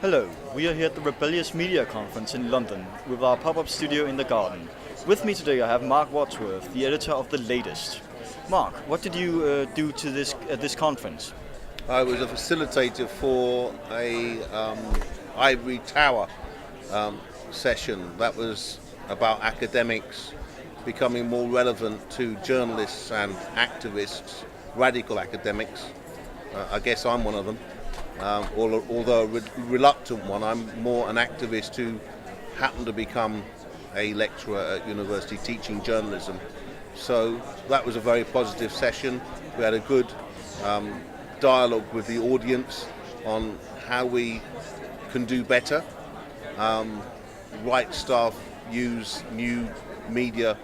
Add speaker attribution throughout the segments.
Speaker 1: Hello, we are here at the Rebellious Media Conference in London with our pop-up studio in the garden. With me today I have Mark Wadsworth, the editor of The Latest. Mark, what did you do to this conference?
Speaker 2: I was a facilitator for a ivory tower session that was about academics becoming more relevant to journalists and activists, radical academics. I guess I'm one of them. Although a reluctant one, I'm more an activist who happened to become a lecturer at university teaching journalism. So that was a very positive session. We had a good dialogue with the audience on how we can do better. Right staff use new media,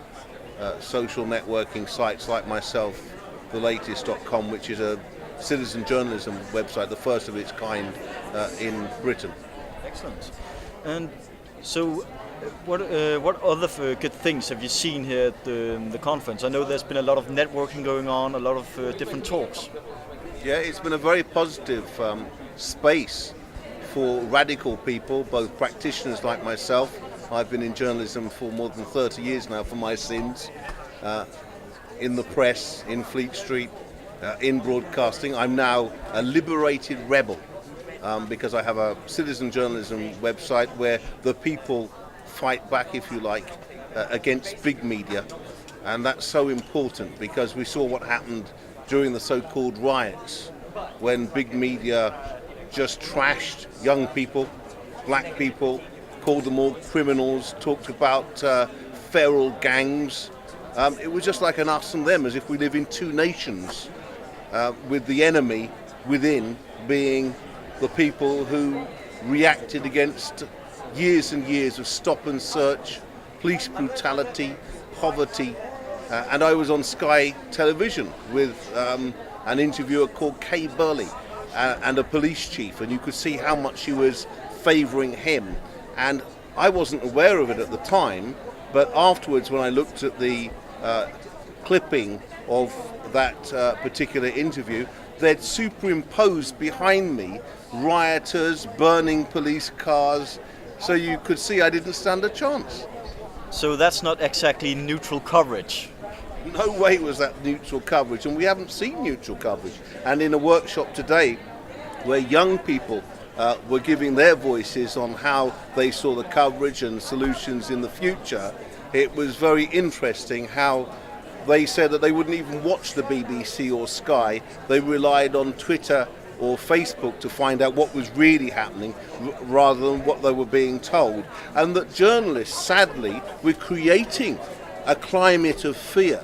Speaker 2: social networking sites like myself, thelatest.com, which is a citizen journalism website, the first of its kind in Britain.
Speaker 1: Excellent. And so, what other good things have you seen here at the conference? I know there's been a lot of networking going on, a lot of different talks.
Speaker 2: Yeah, it's been a very positive space for radical people, both practitioners like myself. I've been in journalism for more than 30 years now for my sins, in the press, in Fleet Street, in broadcasting. I'm now a liberated rebel because I have a citizen journalism website where the people fight back, if you like, against big media. And that's so important because we saw what happened during the so-called riots when big media just trashed young people, black people, called them all criminals, talked about feral gangs. It was just like an us and them, as if we live in two nations. With the enemy within being the people who reacted against years and years of stop and search, police brutality, poverty. And I was on Sky Television with an interviewer called Kay Burley and a police chief, and you could see how much she was favouring him. And I wasn't aware of it at the time, but afterwards when I looked at the clipping of that particular interview, they'd superimposed behind me rioters, burning police cars, so you could see I didn't stand a chance.
Speaker 1: So that's not exactly neutral coverage.
Speaker 2: No way was that neutral coverage, and we haven't seen neutral coverage. And in a workshop today where young people were giving their voices on how they saw the coverage and solutions in the future, it was very interesting how they said that they wouldn't even watch the BBC or Sky. They relied on Twitter or Facebook to find out what was really happening rather than what they were being told. And that journalists, sadly, were creating a climate of fear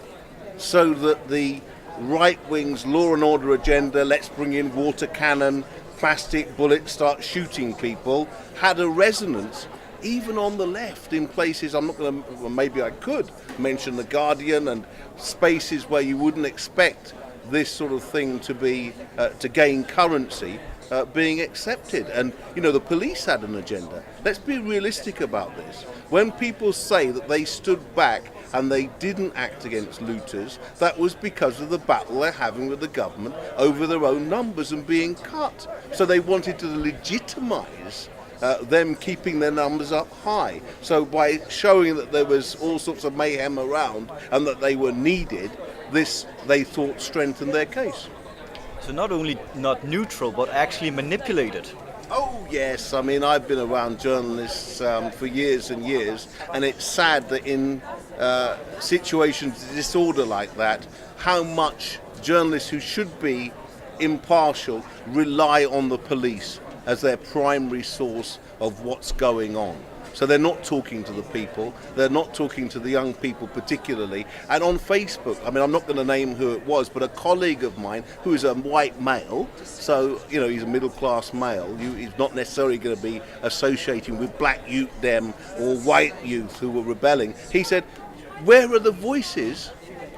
Speaker 2: so that the right wing's law and order agenda, let's bring in water cannon, plastic bullets, start shooting people, had a resonance even on the left in places. I'm not going to, well, maybe I could mention The Guardian and spaces where you wouldn't expect this sort of thing to be to gain currency being accepted. And you know, the police had an agenda. Let's be realistic about this. When people say that they stood back and they didn't act against looters, that was because of the battle they're having with the government over their own numbers and being cut. So they wanted to legitimize them keeping their numbers up high. So by showing that there was all sorts of mayhem around and that they were needed, this, they thought, strengthened their case.
Speaker 1: So not only not neutral, but actually manipulated.
Speaker 2: Oh yes, I mean, I've been around journalists for years and years, and it's sad that in situations of disorder like that, how much journalists who should be impartial rely on the police as their primary source of what's going on. So they're not talking to the people, they're not talking to the young people particularly. And on Facebook, I mean, I'm not going to name who it was, but a colleague of mine who is a white male, so, you know, he's a middle-class male, he's not necessarily going to be associating with black youth dem or white youth who were rebelling. He said, where are the voices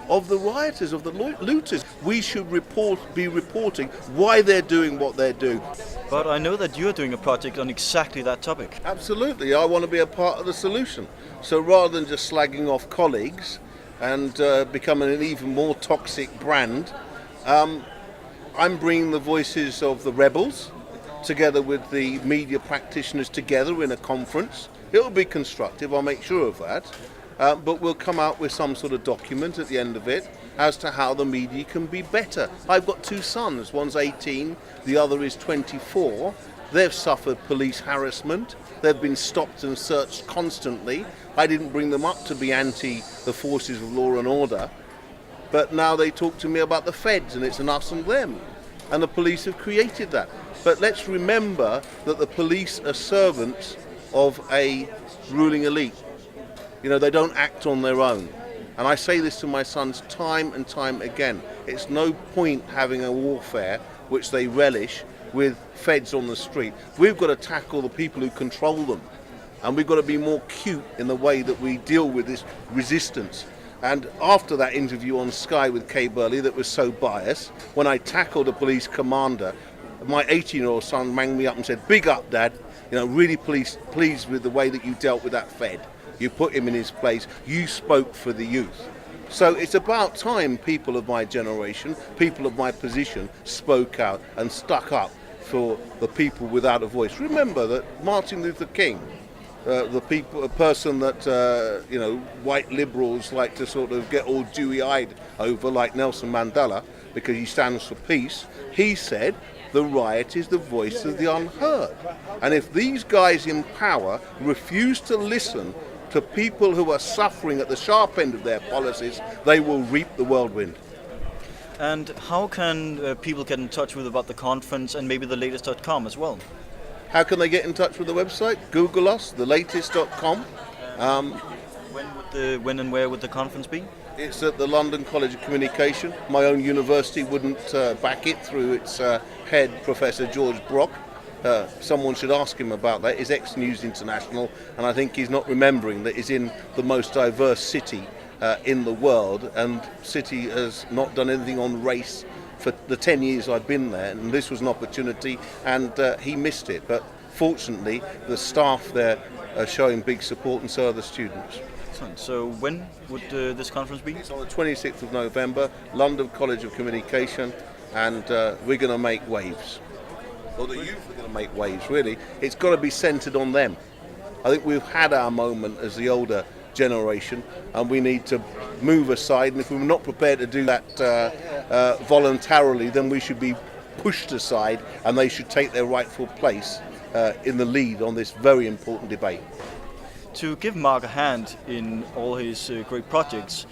Speaker 2: of the rioters, of the looters? We should be reporting why they're doing what they're doing.
Speaker 1: But I know that you're doing a project on exactly that topic.
Speaker 2: Absolutely, I want to be a part of the solution. So rather than just slagging off colleagues and becoming an even more toxic brand, I'm bringing the voices of the rebels, together with the media practitioners together in a conference. It'll be constructive, I'll make sure of that. But we'll come out with some sort of document at the end of it as to how the media can be better. I've got two sons, one's 18, the other is 24. They've suffered police harassment. They've been stopped and searched constantly. I didn't bring them up to be anti the forces of law and order, but now they talk to me about the feds and it's an us and them. And the police have created that. But let's remember that the police are servants of a ruling elite. You know, they don't act on their own. And I say this to my sons time and time again. It's no point having a warfare which they relish with feds on the street. We've got to tackle the people who control them. And we've got to be more cute in the way that we deal with this resistance. And after that interview on Sky with Kay Burley that was so biased, when I tackled a police commander, my 18-year-old son rang me up and said, "Big up, Dad. You know, really pleased with the way that you dealt with that Fed. You put him in his place. You spoke for the youth." So it's about time people of my generation, people of my position, spoke out and stuck up for the people without a voice. Remember that Martin Luther King, a person that white liberals like to sort of get all dewy-eyed over, like Nelson Mandela, because he stands for peace. He said, "The riot is the voice of the unheard." And if these guys in power refuse to listen to people who are suffering at the sharp end of their policies, they will reap the whirlwind.
Speaker 1: And how can people get in touch with about the conference and maybe thelatest.com as well?
Speaker 2: How can they get in touch with the website? Google us, thelatest.com.
Speaker 1: When and where would the conference be?
Speaker 2: It's at the London College of Communication. My own university wouldn't back it through its head, Professor George Brock. Someone should ask him about that. He's ex-News International, and I think he's not remembering that he's in the most diverse city in the world, and City has not done anything on race for the 10 years I've been there, and this was an opportunity, and he missed it. But fortunately, the staff there are showing big support, and so are the students.
Speaker 1: Excellent. So when would this conference be?
Speaker 2: It's on the 26th of November, London College of Communication, and we're going to make waves. Or the youth are going to make waves, really. It's got to be centred on them. I think we've had our moment as the older generation, and we need to move aside, and if we're not prepared to do that voluntarily, then we should be pushed aside, and they should take their rightful place in the lead on this very important debate.
Speaker 1: To give Mark a hand in all his great projects,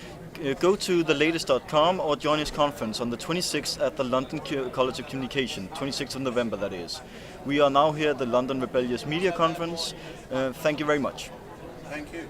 Speaker 1: go to thelatest.com or join his conference on the 26th at the London College of Communication, 26th of November that is. We are now here at the London Rebellious Media Conference. Thank you very much.
Speaker 2: Thank you.